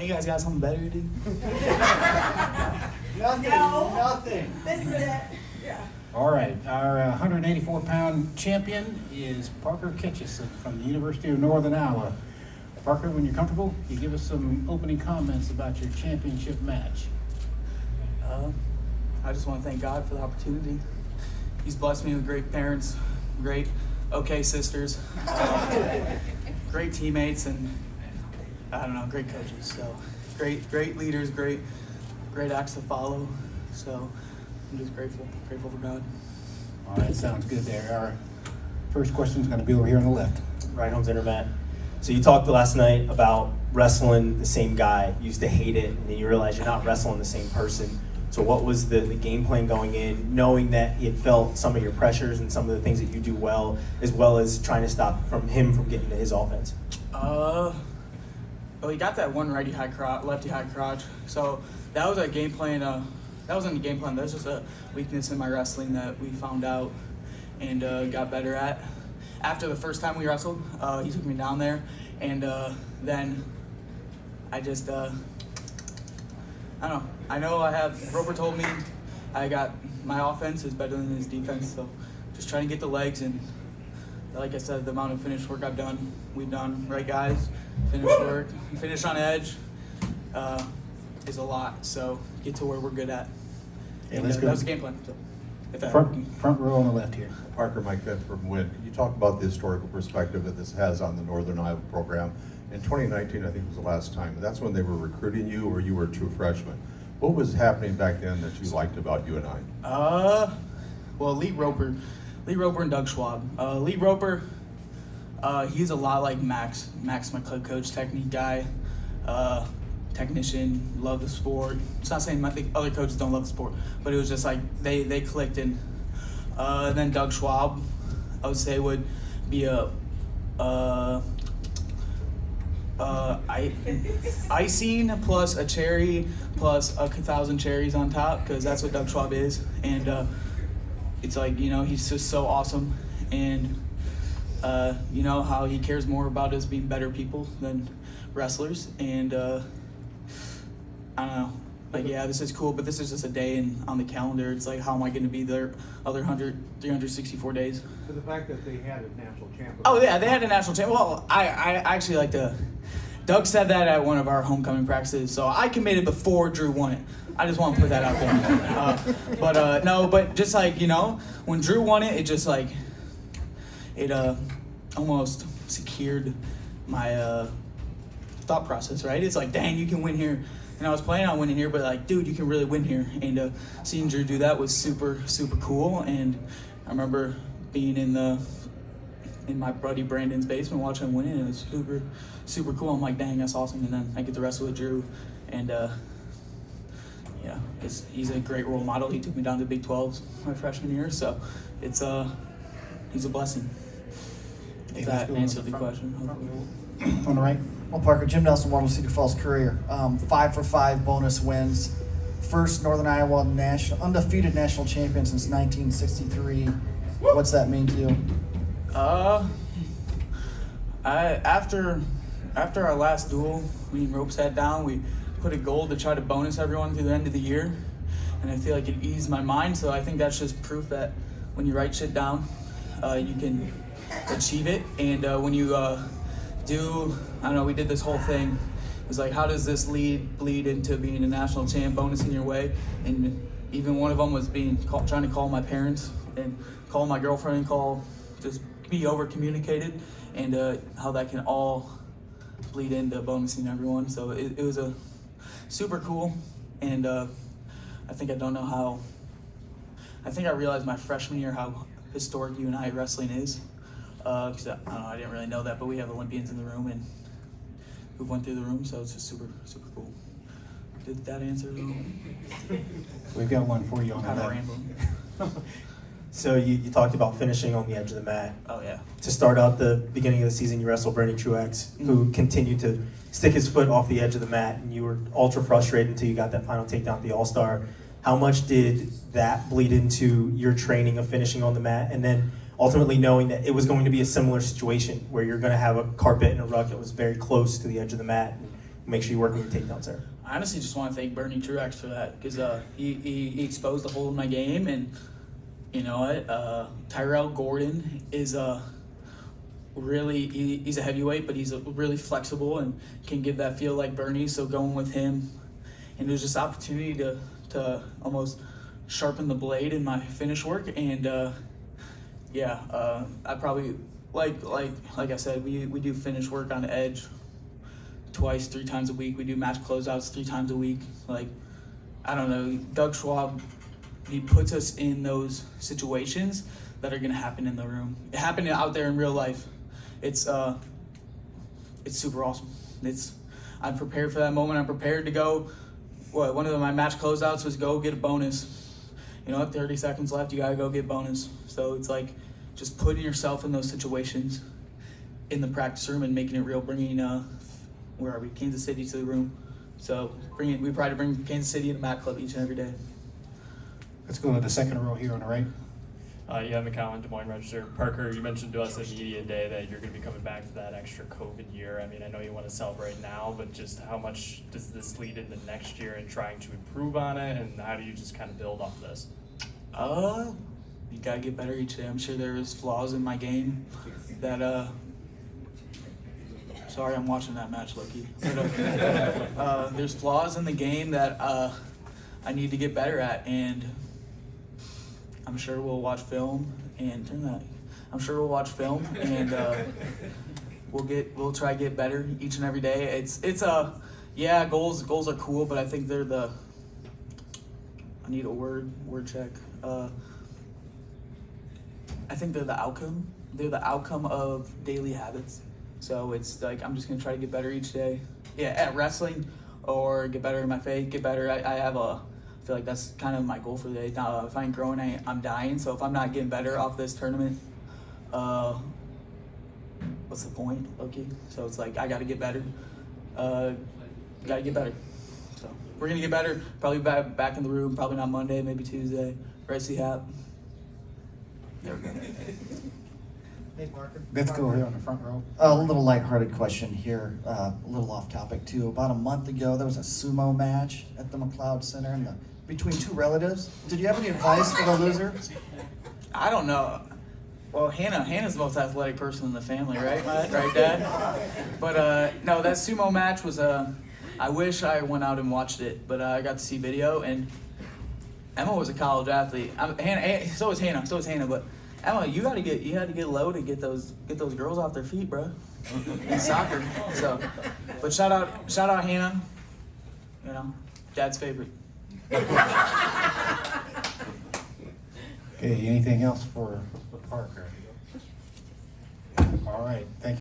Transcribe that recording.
You guys got something better to do? Nothing. This is it. Yeah. All right, our 184-pound champion is Parker Keckeisen from the University of Northern Iowa. Parker, when you're comfortable, you give us some opening comments about your championship match. I just want to thank God for the opportunity. He's blessed me with great parents, great okay sisters, great teammates, and I don't know, great coaches. So great leaders, great acts to follow. So I'm just grateful for God. All right, sounds good there. Our first question is going to be over here on the left. Right home center, Matt. So you talked last night about wrestling the same guy. You used to hate it, and then you realize you're not wrestling the same person. So what was the game plan going in, knowing that he had felt some of your pressures and some of the things that you do well as trying to stop him from getting to his offense? Well, he got that one lefty high crotch. So that was a game plan. That wasn't a game plan. That was just a weakness in my wrestling that we found out and got better at. After the first time we wrestled, he took me down there, and then I just, I don't know. I know Roper told me I got my offense is better than his defense, so just trying to get the legs, and like I said, the amount of finished work we've done, right guys, finish on edge is a lot, so get to where we're good at. Hey, And let's go. that was the game plan. So, if that Front row on the left here. Parker, Mike Fifth from WIN. Can you talk about the historical perspective that this has on the Northern Iowa program? In 2019, I think was the last time. That's when they were recruiting you, or you were a true freshman. What was happening back then that you liked about UNI? Well, Lee Roper and Doug Schwab. Lee Roper, he's a lot like Max, my club coach, technique guy, technician, love the sport. It's not saying the other coaches don't love the sport, but it was just like they clicked. And then Doug Schwab, I would say, would be icing plus a cherry plus 1,000 cherries on top, because that's what Doug Schwab is. And it's like, he's just so awesome, and how he cares more about us being better people than wrestlers. And I don't know, like, yeah, this is cool, but this is just a day on the calendar. It's like, how am I going to be there other 364 days? To the fact that they had a national champion. Oh yeah, they had a national champion. Well, I actually like to. Doug said that at one of our homecoming practices, so I committed before Drew won it. I just want to put that out there. But just like, when Drew won it, it just like, it almost secured my thought process, right? It's like, dang, you can win here. And I was planning on winning here, but like, dude, you can really win here. And seeing Drew do that was super, super cool. And I remember being in my buddy Brandon's basement watching him win it. It was super, super cool. I'm like, dang, that's awesome. And then I get to wrestle with Drew, and yeah, he's a great role model. He took me down to Big 12s my freshman year, so he's a blessing. If that answered the question. On the right. Well, Parker, Jim Nelson won with Cedar Falls career. 5 for 5 bonus wins. First Northern Iowa undefeated national champion since 1963. What's that mean to you? After our last duel, me and Rope sat down. We put a goal to try to bonus everyone through the end of the year, and I feel like it eased my mind. So I think that's just proof that when you write shit down, you can achieve it. And when you do, I don't know, we did this whole thing. It was like, how does this bleed into being a national champ, bonusing your way? And even one of them was trying to call my parents and call my girlfriend and just be over communicated, and how that can all bleed into bonusing everyone. So it was a super cool, and I think I realized my freshman year how historic UNI wrestling is. Because I don't know, I didn't really know that, but we have Olympians in the room and who went through the room, so it's just super, super cool. Did that answer? We've got one for you on Kind the of left. rambling. So you talked about finishing on the edge of the mat. Oh yeah. To start out the beginning of the season, you wrestled Brandon Truex, who continued to stick his foot off the edge of the mat, and you were ultra frustrated until you got that final takedown at the All-Star. How much did that bleed into your training of finishing on the mat, and then ultimately knowing that it was going to be a similar situation where you're going to have a carpet and a rug that was very close to the edge of the mat, and make sure you work on your takedowns there. I honestly just want to thank Bernie Truex for that because he exposed the hole in my game, and you know what? Tyrell Gordon is he's a heavyweight, but he's really flexible and can give that feel like Bernie. So going with him, and there's just opportunity to almost sharpen the blade in my finish work, and I probably like I said, we do finish work on the edge twice, 3 times a week. We do match closeouts 3 times a week. Like, I don't know, Doug Schwab, he puts us in those situations that are gonna happen in the room. It happened out there in real life. It's super awesome. I'm prepared for that moment. I'm prepared to go. One of my match closeouts was go get a bonus. You know, 30 seconds left, you gotta go get bonus. So it's like just putting yourself in those situations in the practice room and making it real, bringing where are we? Kansas City to the room. So we try to bring Kansas City to the Mat Club each and every day. Let's go to the second row here on the right. Yeah, McCowan, Des Moines Register. Parker, you mentioned to us at Media Day that you're going to be coming back for that extra COVID year. I mean, I know you want to celebrate now, but just how much does this lead into next year and trying to improve on it, and how do you just kind of build off this? You gotta get better each day. I'm sure there's flaws in my game that sorry, I'm watching that match, Loki. But, there's flaws in the game that I need to get better at, and I'm sure we'll watch film and I'm sure we'll watch film and we'll try to get better each and every day. Goals are cool, but I think I need a word check. I think they're the outcome. They're the outcome of daily habits. So it's like I'm just gonna try to get better each day. Yeah, at wrestling or get better in my faith, get better. I feel like that's kind of my goal for the day. If I ain't growing, I'm dying. So if I'm not getting better off this tournament, what's the point, Loki? So it's like I gotta get better. Gotta get better. So we're gonna get better. Probably back in the room. Probably not Monday, maybe Tuesday. Right, C-Hap? There we go. Hey, Parker. Let's go here on the front row. A little lighthearted question here, a little off topic too. About a month ago, there was a sumo match at the McLeod Center between 2 relatives. Did you have any advice for the loser? I don't know. Well, Hannah's the most athletic person in the family, right, right, Dad? But no, that sumo match was I wish I went out and watched it, but I got to see video, and Emma was a college athlete. So was Hannah, but Emma, you had to get low to get those girls off their feet, bro. In soccer. So, but shout out Hannah. You know, Dad's favorite. Okay, anything else for Parker? All right, thank you.